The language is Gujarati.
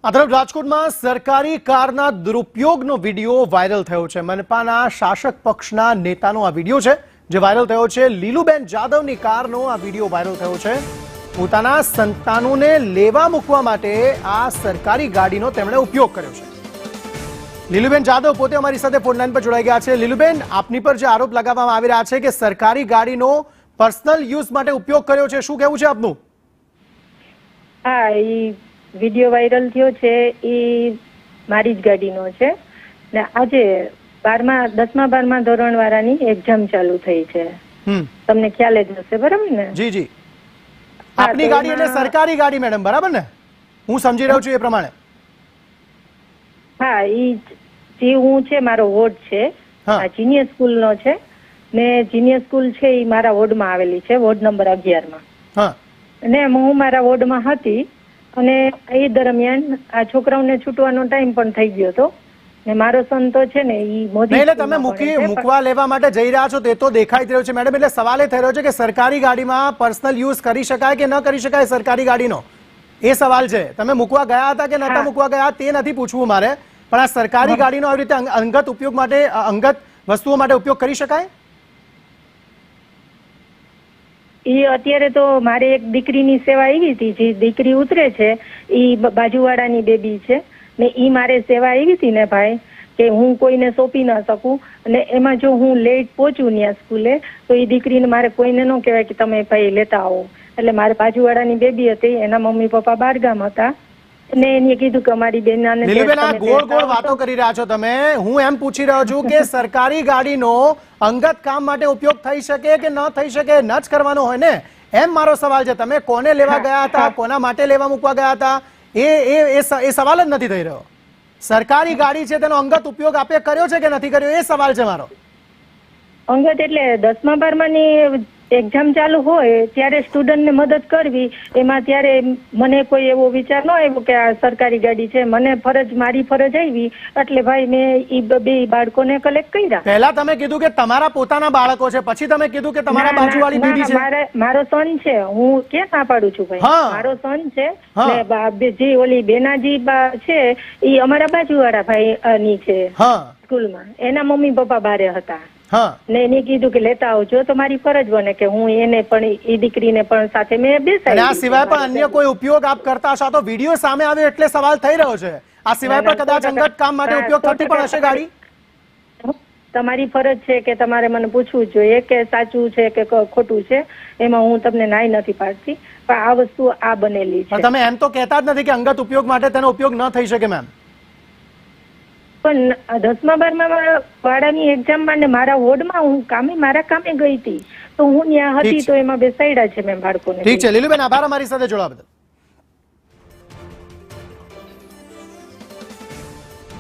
આ તરફ રાજકોટમાં સરકારી કારના દુરુપયોગનો વિડીયો વાયરલ થયો છે। મનપાના શાસક પક્ષના નેતાનો આ વિડીયો છે જે વાયરલ થયો છે। લીલુબેન જાદવની કારનો આ વિડીયો વાયરલ થયો છે। પોતાના સંતાનોને લેવા મૂકવા માટે આ સરકારી ગાડીનો તેમણે ઉપયોગ કર્યો છે। લીલુબેન જાદવ પોતે અમારી સાથે ફોન લાઈન પર જોડાઈ ગયા છે। લીલુબેન, આપની પર જે આરોપ લગાવવામાં આવી રહ્યા છે કે સરકારી ગાડીનો પર્સનલ યુઝ માટે ઉપયોગ કર્યો છે, શું કહેવું છે આપનું? હા, વિડીયો વાયરલ થયો છે એ મારી જ ગાડીનો છે ને આજે 10મા-12મા ધોરણ વાળાની એક્ઝામ ચાલુ થઈ છે। તમને ખ્યાલ જ હશે, બરાબર ને? જી જી, આપની ગાડી એટલે સરકારી ગાડી મેડમ, બરાબર ને? હું સમજી રહ્યો છું એ પ્રમાણે? હા, જે હું છે મારો વોર્ડ છે, આ જીનિયર સ્કૂલ નો છે ને જીનિયર સ્કૂલ છે એ મારા વોર્ડમાં આવેલી છે, વોર્ડ નંબર 11માં। હા, અને હું મારા વોર્ડમાં હતી અને એ દરમિયાન આ છોકરાઓને છૂટવાનો ટાઈમ પણ થઈ ગયો હતો ને મારો સન તો છે ને ઈ મોદી એટલે તમે મૂકવા લેવા માટે જઈ રહ્યા છો તે તો દેખાઈ રહ્યો છે મેડમ। એટલે સવાલ એ થઈ રહ્યો છે કે સરકારી ગાડીમાં પર્સનલ યુઝ કરી શકાય કે ન કરી શકાય સરકારી ગાડીનો, એ સવાલ છે। તમે મૂકવા ગયા હતા કે નતા મૂકવા ગયા તે નથી પૂછવું મારે, પણ આ સરકારી ગાડીનો આવી રીતે અંગત ઉપયોગ માટે, અંગત વસ્તુઓ માટે ઉપયોગ કરી શકાય? એ અત્યારે તો મારે એક દીકરીની સેવા આવી હતી, જે દીકરી ઉતરે છે એ બાજુવાળાની બેબી છે ને ઈ મારે સેવા આવી હતી ને ભાઈ, કે હું કોઈને સોંપી ના શકું અને એમાં જો હું લેટ પહોંચું ત્યાં સ્કૂલે તો એ દીકરીને મારે કોઈને ન કહેવાય કે તમે ભાઈ લેતા આવો। એટલે મારે બાજુવાળાની બેબી હતી, એના મમ્મી પપ્પા બહારગામ હતા અને એને કીધું કે અમારી બેનને ગોળ ગોળ વાતો કરી રહ્યા છો તમે। હું એમ પૂછી રહ્યો છું કે સરકારી ગાડીનો અંગત કામ માટે ઉપયોગ થઈ શકે કે ન થઈ શકે, ન જ કરવાનો હોય ને, એમ મારો સવાલ છે। તમે કોને લેવા ગયા હતા, કોના માટે લેવા મૂકવા ગયા હતા, એ સવાલ જ નથી થઈ રહ્યો। સરકારી ગાડી છે તેનો અંગત ઉપયોગ આપે કર્યો છે કે નથી કર્યો, એ સવાલ છે મારો। અંગત એટલે 10મા-12માની એક્ઝામ ચાલુ હોય ત્યારે સ્ટુડન્ટને મદદ કરવી, એમાં ત્યારે મને કોઈ એવો વિચાર ન આવ્યો કે આ સરકારી ગાડી છે, મને મારી ફરજ આવી એટલે ભાઈ મેં ઈ બે બાળકોને કલેક્ટ કર્યા। પહેલા તમે કીધું કે તમારા પોતાના બાળકો છે, પછી તમે કીધું કે તમારા બાજુવાળી બેબી છે। મારો સન છે, હું ક્યાં ના પાડું છું ભાઈ, મારો સન છે ને જે ઓલી બેનાજી છે ઈ અમારા બાજુવાળા ભાઈ ની છે સ્કૂલમાં, એના મમ્મી પપ્પા બારે હતા ને એને કીધું કે લેતા આવજો, તો મારી ફરજ બને કે હું એને પણ એ દીકરીને પણ સાથે મેં બેસાડી। આ સિવાય પણ અન્ય કોઈ ઉપયોગ આપ કરતા હશો તો વિડીયો સામે આવ્યો એટલે સવાલ થઈ રહ્યો છે। આ સિવાય પણ કદાચ અંગત કામ માટે ઉપયોગ થતી પણ હશે ગાડી? તમારી ફરજ છે કે તમારે મને પૂછવું જોઈએ કે સાચું છે કે ખોટું છે, એમાં હું તમને નાઈ નથી પાડતી, પણ આ વસ્તુ આ બનેલી છે। તમે એમ તો કહેતા જ નથી કે અંગત ઉપયોગ માટે તેનો ઉપયોગ ન થઈ શકે મેમ? પણ 10મા-12મા વાળાની એક્ઝામમાં ને મારા વોર્ડમાં હું મારા કામે ગઈ હતી તો હું ત્યાં હતી તો એમાં બેસાડ્યા છે મેં બાળકોને। ઠીક છે લીલુબેન, આભાર અમારી સાથે જોડાવા બદલ।